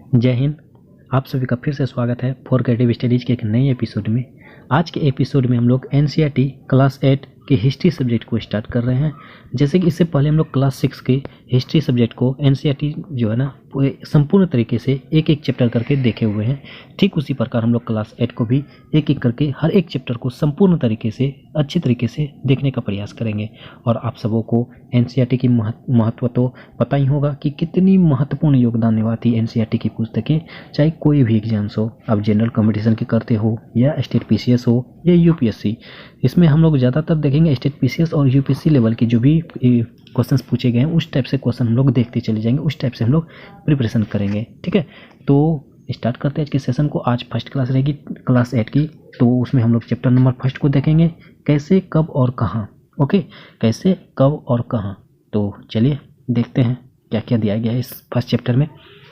जय हिंद। आप सभी का फिर से स्वागत है फॉर क्रिएटिव स्टडीज के एक नए एपिसोड में। आज के एपिसोड में हम लोग एनसीईआरटी क्लास 8 के हिस्ट्री सब्जेक्ट को स्टार्ट कर रहे हैं। जैसे कि इससे पहले हम लोग क्लास 6 के हिस्ट्री सब्जेक्ट को एनसीईआरटी जो है ना संपूर्ण तरीके से एक एक चैप्टर करके देखे हुए हैं। ठीक उसी प्रकार हम लोग क्लास 8 को भी एक एक करके हर एक चैप्टर को संपूर्ण तरीके से अच्छी तरीके से देखने का प्रयास करेंगे। और आप सबों को एनसीईआरटी की महत्व तो पता ही होगा कि कितनी महत्वपूर्ण योगदान निभाती है एनसीईआरटी की पुस्तकें, चाहे कोई भी एग्जाम्स हो, आप जनरल कंपटीशन के करते हो या स्टेट पीसीएस हो या यूपीएससी। इसमें हम लोग ज़्यादातर देखेंगे स्टेट पीसीएस और यूपीएससी लेवल के जो भी क्वेश्चंस पूछे गए हैं उस टाइप से क्वेश्चन हम लोग देखते चले जाएंगे, उस टाइप से हम लोग प्रिपरेशन करेंगे। ठीक है, तो स्टार्ट करते हैं आज के सेशन को। आज फर्स्ट क्लास रहेगी क्लास 8 की, तो उसमें हम लोग चैप्टर नंबर फर्स्ट को देखेंगे, कैसे कब और कहाँ। ओके, कैसे कब और कहाँ। तो चलिए देखते हैं क्या क्या दिया गया है इस फर्स्ट चैप्टर में।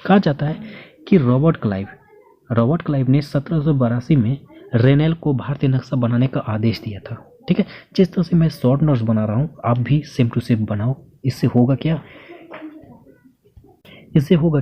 कहा जाता है कि रॉबर्ट क्लाइव ने 1782 में रेनेल को भारतीय नक्शा बनाने का आदेश दिया था। ठीक है, जिस तरह से मैं शॉर्ट नोट्स बना रहा हूँ आप भी सेम टू सेम बनाओ। इससे होगा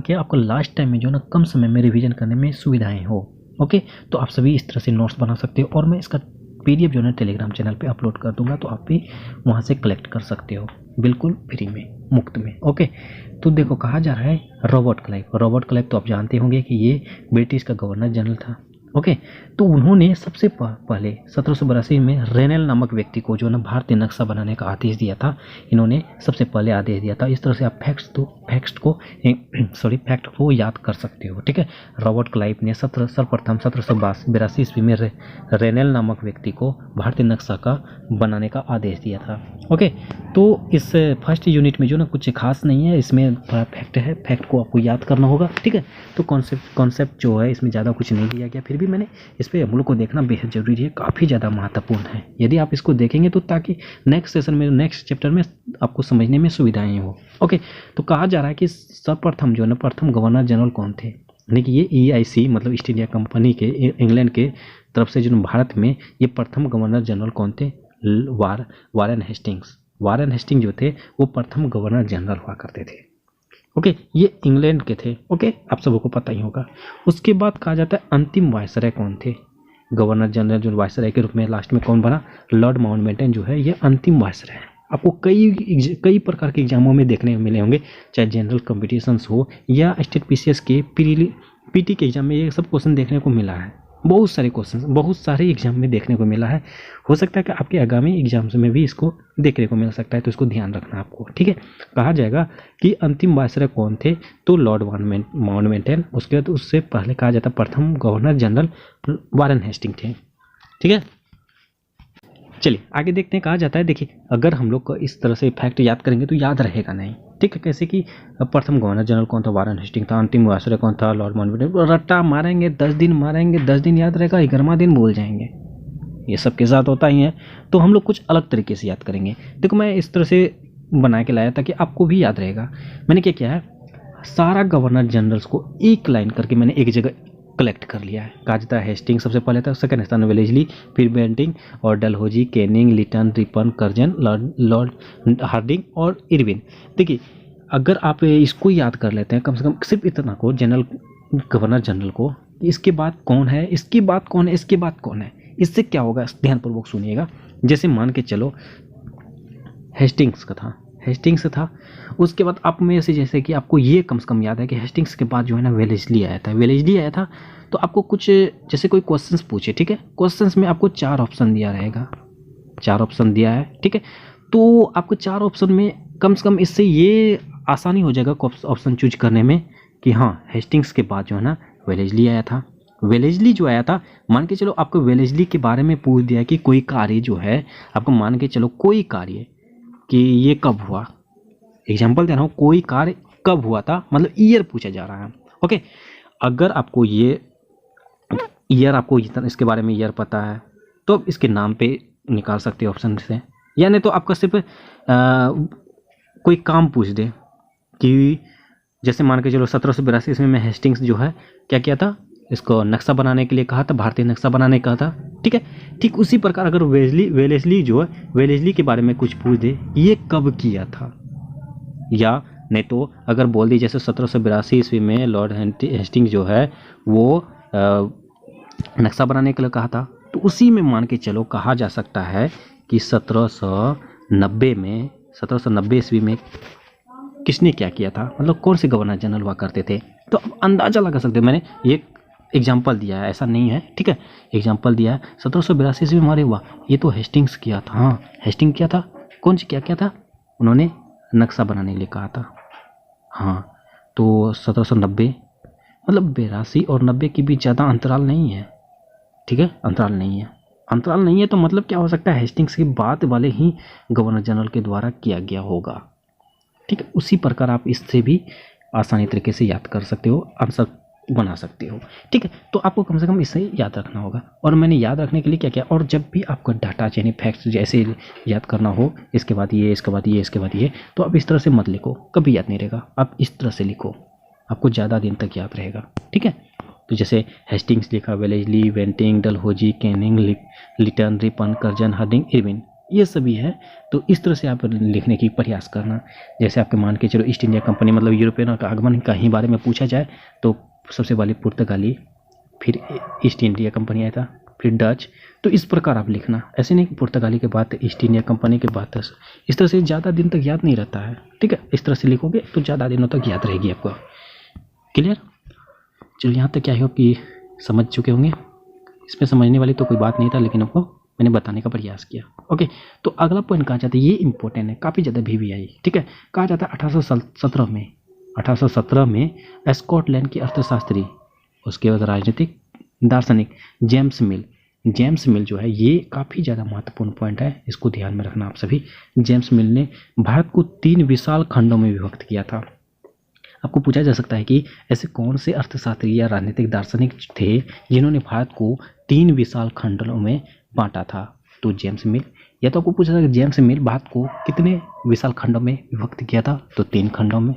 क्या, आपको लास्ट टाइम में जो ना कम समय में रिवीजन करने में सुविधाएं हो। ओके, तो आप सभी इस तरह से नोट्स बना सकते हो और मैं इसका पीडीएफ जो है टेलीग्राम चैनल पे अपलोड कर दूंगा, तो आप भी वहाँ से कलेक्ट कर सकते हो बिल्कुल फ्री में, मुफ्त में। ओके, तो देखो कहा जा रहा है रॉबर्ट क्लाइव तो आप जानते होंगे कि ये ब्रिटिश का गवर्नर जनरल था। ओके, तो उन्होंने सबसे पहले 1782 में रेनेल नामक व्यक्ति को जो ना भारतीय नक्शा बनाने का आदेश दिया था। इन्होंने सबसे पहले आदेश दिया था। इस तरह से आप फैक्ट को याद कर सकते हो। ठीक है, रॉबर्ट क्लाइव ने सर्वप्रथम 1782 ईस्वी में रेनेल नामक व्यक्ति को भारतीय नक्शा का बनाने का आदेश दिया था। ओके, तो इस फर्स्ट यूनिट में जो ना कुछ खास नहीं है, इसमें फैक्ट है, फैक्ट को आपको याद करना होगा। ठीक है, तो कॉन्सेप्ट जो है इसमें ज़्यादा कुछ नहीं दिया गया, फिर भी मैंने इस पर हम लोग को देखना बेहद जरूरी है, काफ़ी ज़्यादा महत्वपूर्ण है। यदि आप इसको देखेंगे तो ताकि नेक्स्ट सेशन में, नेक्स्ट चैप्टर में आपको समझने में सुविधाएं हो। ओके, तो कहा जा रहा है कि सर्वप्रथम जो है ना प्रथम गवर्नर जनरल कौन थे, यानी कि ये EIC मतलब ईस्ट इंडिया कंपनी के इंग्लैंड के तरफ से जो भारत में ये प्रथम गवर्नर जनरल कौन थे, वारेन हेस्टिंग्स जो थे वो प्रथम गवर्नर जनरल हुआ करते थे। ओके, ये इंग्लैंड के थे। ओके, आप सबको को पता ही होगा। उसके बाद कहा जाता है अंतिम वायसराय कौन थे, गवर्नर जनरल जो वायसराय के रूप में लास्ट में कौन बना, लॉर्ड माउंटबेटन जो है ये अंतिम वायसराय है। आपको कई प्रकार के एग्जामों में देखने मिले होंगे, चाहे जनरल कॉम्पिटिशन्स हो या स्टेट पीसीएस के पीटी के एग्जाम में ये सब क्वेश्चन देखने को मिला है। बहुत सारे एग्जाम में देखने को मिला है। हो सकता है कि आपके आगामी एग्जाम्स में भी इसको देखने को मिल सकता है, तो इसको ध्यान रखना आपको। ठीक है, कहा जाएगा कि अंतिम वायसराय कौन थे, तो लॉर्ड माउंटबेटन। उसके बाद उससे पहले कहा जाता प्रथम गवर्नर जनरल वारेन हेस्टिंग थे। ठीक है, चलिए आगे देखते हैं। कहा जाता है, देखिए अगर हम लोग को इस तरह से फैक्ट याद करेंगे तो याद रहेगा नहीं। ठीक है, कैसे कि प्रथम गवर्नर जनरल कौन था, वारेन हेस्टिंग था। अंतिम वायसराय कौन था, लॉर्ड माउंटबेटन। रट्टा मारेंगे, 10 दिन मारेंगे, 10 दिन याद रहेगा, 11वां दिन भूल जाएंगे। ये सब के साथ होता ही है, तो हम लोग कुछ अलग तरीके से याद करेंगे। देखो मैं इस तरह से बना के लाया ताकि आपको भी याद रहेगा। मैंने क्या किया है, सारा गवर्नर जनरल्स को एक लाइन करके मैंने एक जगह कलेक्ट कर लिया है। कहा जाता है हेस्टिंग सबसे पहले था, सेकंड स्थान वेलेस्ली, फिर बेंटिंग और Dalhousie, Canning, Lytton, Ripon, Curzon, Lord Hardinge और इरविन। देखिए अगर आप इसको याद कर लेते हैं कम से कम सिर्फ इतना को, गवर्नर जनरल को, इसके बाद कौन है, इसके बाद कौन है, इसके बाद कौन है, इससे क्या होगा ध्यानपूर्वक सुनिएगा। जैसे मान के चलो हेस्टिंग्स था, उसके बाद आप में से जैसे कि आपको ये कम से कम याद है कि हेस्टिंग्स के बाद जो है ना वेलेस्ली आया था। तो आपको कुछ जैसे कोई क्वेश्चंस पूछे, ठीक है, क्वेश्चंस में आपको 4 ऑप्शन दिया रहेगा, 4 ऑप्शन दिया है। ठीक है, तो आपको 4 ऑप्शन में कम से कम इससे ये आसानी हो जाएगा ऑप्शन चूज करने में कि हाँ हेस्टिंग्स के बाद जो है ना वेलेस्ली आया था। वेलेस्ली जो आया था, मान के चलो आपको वेलेस्ली के बारे में पूछ दिया कि कोई कार्य जो है, आपको मान के चलो कोई कार्य कि ये कब हुआ, एग्जाम्पल दे रहा हूँ, कोई कार्य कब हुआ था, मतलब ईयर पूछा जा रहा है। ओके, अगर आपको ये ईयर, आपको इसके बारे में ईयर पता है तो आप इसके नाम पे निकाल सकते हो ऑप्शन से, या नहीं तो आपका सिर्फ कोई काम पूछ दे कि जैसे मान के चलो 1782 ईस्वी में हेस्टिंग्स जो है क्या किया था, इसको नक्शा बनाने के लिए कहा था, भारतीय नक्शा बनाने कहा था। ठीक है, ठीक उसी प्रकार अगर वेलेस्ली के बारे में कुछ पूछ दे, ये कब किया था, या नहीं तो अगर बोल दी जैसे 1782 ईस्वी में लॉर्ड हेस्टिंग जो है वो नक्शा बनाने के लिए कहा था, तो उसी में मान के चलो कहा जा सकता है कि 1790 ईस्वी में किसने क्या किया था, मतलब कौन से गवर्नर जनरल हुआ करते थे। तो अब अंदाजा लगा सकते हो, मैंने ये एग्जाम्पल दिया है, ऐसा नहीं है, ठीक है, एग्जाम्पल दिया है। 1782 ईस्वी में हमारे हुआ, ये तो हेस्टिंग्स किया था। हाँ, हेस्टिंग किया था। कौन सी क्या किया था, उन्होंने नक्शा बनाने के लिए कहा था। हाँ, तो 1790 मतलब 82 और 90 के बीच ज़्यादा अंतराल नहीं है, ठीक है, अंतराल नहीं है। अंतराल नहीं है तो मतलब क्या हो सकता है, हेस्टिंग्स के बाद वाले ही गवर्नर जनरल के द्वारा किया गया होगा, ठीक है। उसी प्रकार आप इससे भी आसानी तरीके से याद कर सकते हो, आंसर बना सकते हो, ठीक है। तो आपको कम से कम इसे याद रखना होगा। और मैंने याद रखने के लिए क्या किया, और जब भी आपको डाटा यानी फैक्ट्स जैसे याद करना हो, इसके बाद ये, इसके बाद ये, इसके बाद ये, तो आप इस तरह से मत लिखो, कभी याद नहीं रहेगा। आप इस तरह से लिखो, आपको ज़्यादा दिन तक याद रहेगा, ठीक है। तो जैसे हेस्टिंग्स लिखा, Wellesley, Bentinck, Dalhousie, Canning, Lytton, Ripon, Curzon, Hardinge, Irwin, ये सभी है। तो इस तरह से आप लिखने की प्रयास करना। जैसे आपके मान के चलो ईस्ट इंडिया कंपनी मतलब यूरोपियन का आगमन का ही बारे में पूछा जाए तो सबसे पहले पुर्तगाली, फिर ईस्ट इंडिया कंपनी आया था, फिर डच। तो इस प्रकार आप लिखना, ऐसे नहीं कि पुर्तगाली के बाद ईस्ट इंडिया कंपनी के बाद इस तरह से ज़्यादा दिन तक याद नहीं रहता है, ठीक है। इस तरह से लिखोगे तो ज़्यादा दिनों तक याद रहेगी आपको। क्लियर? चलो यहाँ तक क्या हो कि समझ चुके होंगे। इसमें समझने वाली तो कोई बात नहीं था, लेकिन आपको मैंने बताने का प्रयास किया। ओके, तो अगला पॉइंट कहा जाता है, ये इंपॉर्टेंट है, काफ़ी ज़्यादा VVI, ठीक है। कहा जाता है 1817 में स्कॉटलैंड के अर्थशास्त्री, उसके बाद राजनीतिक दार्शनिक जेम्स मिल जो है, ये काफ़ी ज़्यादा महत्वपूर्ण पॉइंट है, इसको ध्यान में रखना आप सभी। जेम्स मिल ने भारत को 3 विशाल खंडों में विभक्त किया था। आपको पूछा जा सकता है कि ऐसे कौन से अर्थशास्त्री या राजनीतिक दार्शनिक थे जिन्होंने भारत को 3 विशाल खंडों में बांटा था। तो जेम्स मिल। या तो आपको पूछा था कि जेम्स मिल भारत को कितने विशाल खंडों में विभक्त किया था, तो 3 खंडों में।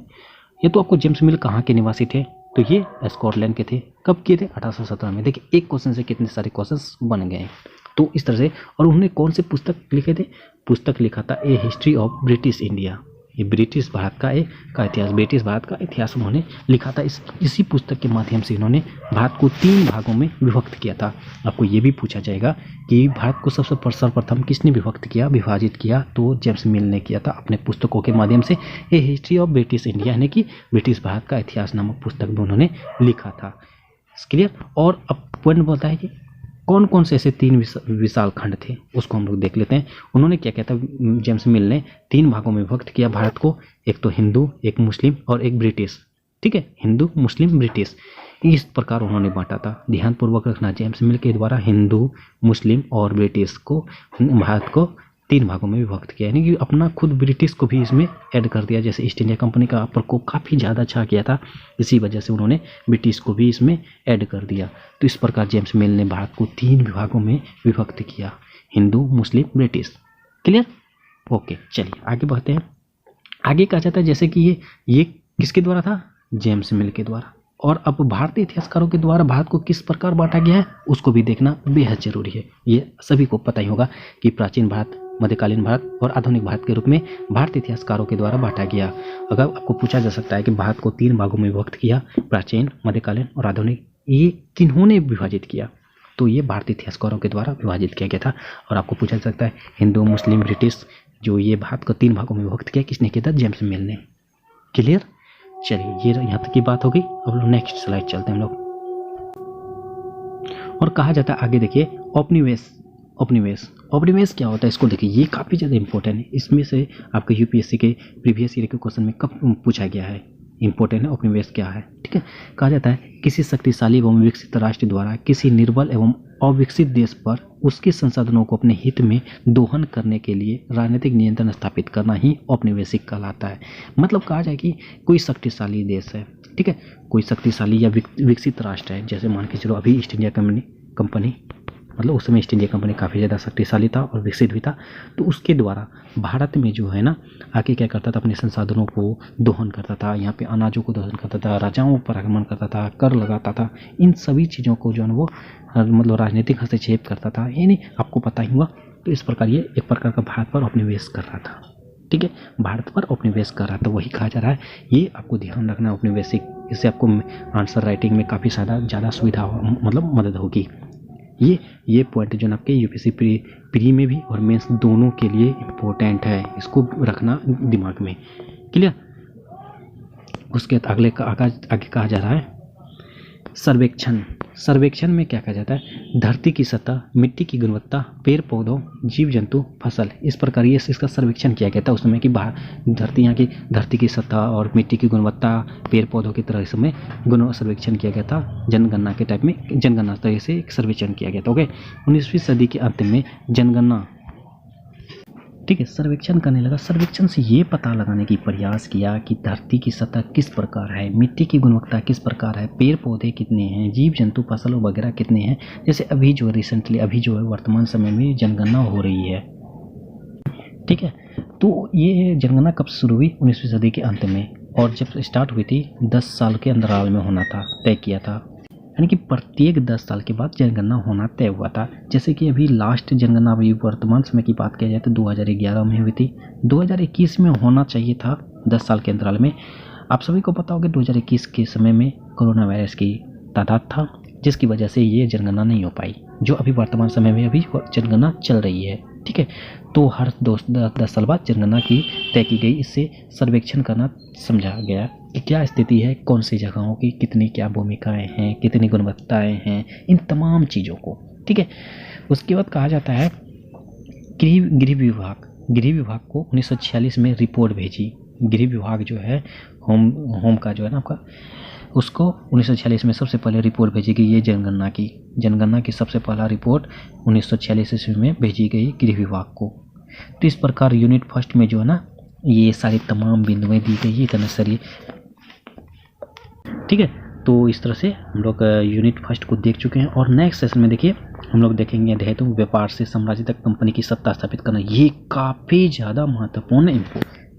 ये तो आपको जेम्स मिल कहाँ के निवासी थे, तो ये स्कॉटलैंड के थे। कब किए थे, 1817 में। देखिए एक क्वेश्चन से कितने सारे क्वेश्चन बन गए। तो इस तरह से, और उन्होंने कौन से पुस्तक लिखे थे, पुस्तक लिखा था ए हिस्ट्री ऑफ ब्रिटिश इंडिया। ये ब्रिटिश भारत का इतिहास, ब्रिटिश भारत का इतिहास उन्होंने लिखा था। इसी पुस्तक के माध्यम से इन्होंने भारत को 3 भागों में विभक्त किया था। आपको ये भी पूछा जाएगा कि भारत को सबसे सर्वप्रथम किसने विभाजित किया, तो जेम्स मिल ने किया था अपने पुस्तकों के माध्यम से। ए हिस्ट्री ऑफ ब्रिटिश इंडिया यानी कि ब्रिटिश भारत का इतिहास नामक पुस्तक भी उन्होंने लिखा था। क्लियर? और अब पॉइंट बोलता है कि कौन कौन से ऐसे 3 विशाल खंड थे, उसको हम लोग देख लेते हैं। उन्होंने क्या किया था, जेम्स मिल ने 3 भागों में विभक्त किया भारत को, एक तो हिंदू, एक मुस्लिम और एक ब्रिटिश, ठीक है, हिंदू, मुस्लिम, ब्रिटिश, इस प्रकार उन्होंने बांटा था। ध्यानपूर्वक रखना, जेम्स मिल के द्वारा हिंदू, मुस्लिम और ब्रिटिश को, भारत को 3 भागों में विभक्त किया, यानी कि अपना खुद ब्रिटिश को भी इसमें ऐड कर दिया। जैसे ईस्ट इंडिया कंपनी का प्रकोप काफ़ी ज़्यादा छा गया था, इसी वजह से उन्होंने ब्रिटिश को भी इसमें ऐड कर दिया। तो इस प्रकार जेम्स मिल ने भारत को 3 विभागों में विभक्त किया, हिंदू, मुस्लिम, ब्रिटिश। क्लियर? ओके, चलिए आगे बढ़ते हैं। आगे कहा जाता है जैसे कि ये किसके द्वारा था, जेम्स मिल के द्वारा। और अब भारतीय इतिहासकारों के द्वारा भारत को किस प्रकार बांटा गया है, उसको भी देखना बेहद जरूरी है। ये सभी को पता ही होगा कि प्राचीन भारत, मध्यकालीन भारत और आधुनिक भारत के रूप में भारतीय इतिहासकारों के द्वारा बांटा गया। अगर आपको पूछा जा सकता है कि भारत को 3 भागों में विभक्त किया, प्राचीन, मध्यकालीन और आधुनिक, ये किन्होंने विभाजित किया, तो ये भारतीय इतिहासकारों के द्वारा विभाजित किया गया था। और आपको पूछा जा सकता है हिंदू, मुस्लिम, ब्रिटिश, जो ये भारत को 3 भागों में विभक्त किया, किसने किया था, जेम्स मिल ने। क्लियर? चलिए, ये यहाँ तक की बात हो गई। अब लोग नेक्स्ट स्लाइड चलते हैं हम लोग। और कहा जाता है आगे, देखिए औपनिवेश क्या होता है, इसको देखिए, ये काफ़ी ज़्यादा इंपॉर्टेंट है। इसमें से आपके यूपीएससी के प्रीवियस ईयर के क्वेश्चन में कब पूछा गया है, इंपॉर्टेंट है औपनिवेश क्या है, ठीक है। कहा जाता है किसी शक्तिशाली एवं विकसित राष्ट्र द्वारा किसी निर्बल एवं अविकसित देश पर उसके संसाधनों को अपने हित में दोहन करने के लिए राजनीतिक नियंत्रण स्थापित करना ही औपनिवेशिक कहलाता है। मतलब कहा जाए कि कोई शक्तिशाली देश है, ठीक है, कोई शक्तिशाली या विकसित राष्ट्र है, जैसे मान के चलो अभी ईस्ट इंडिया कंपनी, मतलब उस समय ईस्ट इंडिया कंपनी काफ़ी ज़्यादा शक्तिशाली था और विकसित भी था। तो उसके द्वारा भारत में जो है ना, आके क्या करता था, अपने संसाधनों को दोहन करता था, यहाँ पे अनाजों को दोहन करता था, राजाओं पर आक्रमण करता था, कर लगाता था, इन सभी चीज़ों को जो है वो मतलब राजनीतिक हस्तक्षेप करता था, यानी आपको पता ही हुआ। तो इस प्रकार ये एक प्रकार का भारत पर उपनिवेश कर रहा था। ठीक है, भारत पर औपनिवेश कर रहा था, वही कहा जा रहा है। ये आपको ध्यान रखना औपनिवेशिक, इससे आपको आंसर राइटिंग में काफ़ी ज़्यादा सुविधा मतलब मदद होगी। ये पॉइंट जो आपके यूपीएससी प्री में भी और मेंस दोनों के लिए इम्पोर्टेंट है, इसको रखना दिमाग में। क्लियर। उसके आगे कहा जा रहा है सर्वेक्षण। सर्वेक्षण में क्या कहा जाता है? धरती की सतह, मिट्टी की गुणवत्ता, पेड़ पौधों, जीव जंतु, फसल, इस प्रकार ये इसका सर्वेक्षण किया गया था उस समय कि धरती की सतह और मिट्टी की गुणवत्ता, पेड़ पौधों की तरह इसमें सर्वेक्षण किया गया था। जनगणना के टाइप में जनगणना तरह से एक सर्वेक्षण किया गया था। ओके, 19वीं सदी के अंत में जनगणना, ठीक है, सर्वेक्षण करने लगा। सर्वेक्षण से ये पता लगाने की प्रयास किया कि धरती की सतह किस प्रकार है, मिट्टी की गुणवत्ता किस प्रकार है, पेड़ पौधे कितने हैं, जीव जंतु फसल वगैरह कितने हैं। जैसे अभी जो है वर्तमान समय में जनगणना हो रही है, ठीक है। तो ये जनगणना कब शुरू हुई? 19वीं सदी के अंत में, और जब स्टार्ट हुई थी 10 साल के अंतराल में होना था, तय किया था, यानी कि प्रत्येक 10 साल के बाद जनगणना होना तय हुआ था। जैसे कि अभी लास्ट जनगणना अभी वर्तमान समय की बात किया जाए तो 2011 में हुई थी, 2021 में होना चाहिए था 10 साल के अंतराल में। आप सभी को पता होगा 2021 के समय में कोरोना वायरस की तादाद था, जिसकी वजह से ये जनगणना नहीं हो पाई, जो अभी वर्तमान समय में अभी जनगणना चल रही है, ठीक है। तो हर 10 साल बाद जनगणना की तय की गई। इससे सर्वेक्षण करना समझा गया कि क्या स्थिति है, कौन सी जगहों की कितनी क्या भूमिकाएं हैं, कितनी गुणवत्ताएं हैं, इन तमाम चीज़ों को, ठीक है। उसके बाद कहा जाता है गृह विभाग को 1946 में रिपोर्ट भेजी। गृह विभाग जो है होम का जो है ना आपका, उसको 1946 में सबसे पहले रिपोर्ट भेजी गई। ये जनगणना की सबसे पहला रिपोर्ट 1946 ईस्वी में भेजी गई गृह विभाग को। तो इस प्रकार यूनिट फर्स्ट में जो है ना ये सारी तमाम बिंदुएं दी गई है इतने सारी, ठीक है। तो इस तरह से हम लोग यूनिट फर्स्ट को देख चुके हैं। और नेक्स्ट सेशन में देखिए हम लोग देखेंगे अध्याय व्यापार से साम्राज्य तक कंपनी की सत्ता स्थापित करना। ये काफ़ी ज़्यादा महत्वपूर्ण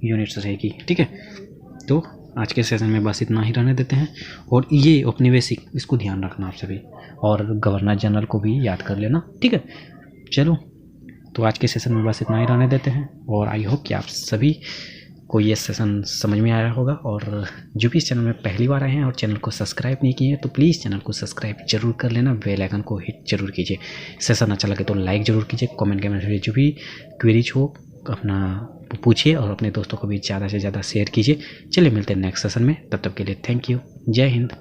यूनिट्स रहेगी, ठीक है। तो आज के सेशन में बस इतना ही रहने देते हैं। और ये औपनिवेशिक, इसको ध्यान रखना आप सभी, और गवर्नर जनरल को भी याद कर लेना, ठीक है। चलो, तो आज के सेशन में बस इतना ही रहने देते हैं। और आई होप कि आप सभी को ये सेशन समझ में आया होगा। और जो भी इस चैनल में पहली बार आए हैं और चैनल को सब्सक्राइब नहीं किए हैं तो प्लीज़ चैनल को सब्सक्राइब जरूर कर लेना, बेल आइकन को हिट जरूर कीजिए। सेशन अच्छा लगे तो लाइक ज़रूर कीजिए, कमेंट के में जो भी क्वेरीज हो अपना पूछिए, और अपने दोस्तों को भी ज़्यादा से ज़्यादा शेयर कीजिए। चलिए मिलते हैं नेक्स्ट सेशन में, तब तक के लिए थैंक यू, जय हिंद।